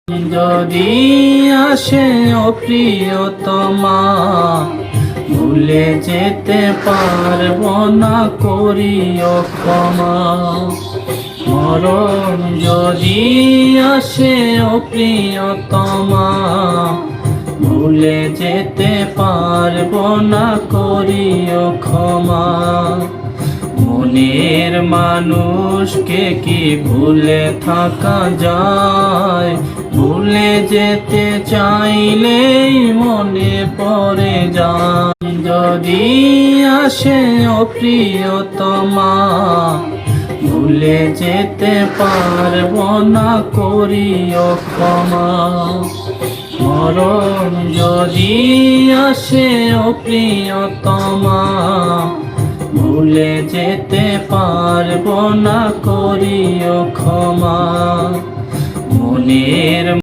যদি আসে ও প্রিয়তমা, ভুলে যেতে পারবো না, করিও ক্ষমা। মরণ যদি আসে ও প্রিয়তমা, ভুলে যেতে পারবো না, করিও ক্ষমা। মনের মানুষকে কি ভুলে থাকা যায়? ভুলে যেতে চাইলেই মনে পড়ে যায়। যদি আসে ও প্রিয়তমা, ভুলে যেতে পারবো না, করিও ক্ষমা। মরণ যদি আসে ও প্রিয়তমা, ভুলে যেতে পারবো না, করিও ক্ষমা। মনের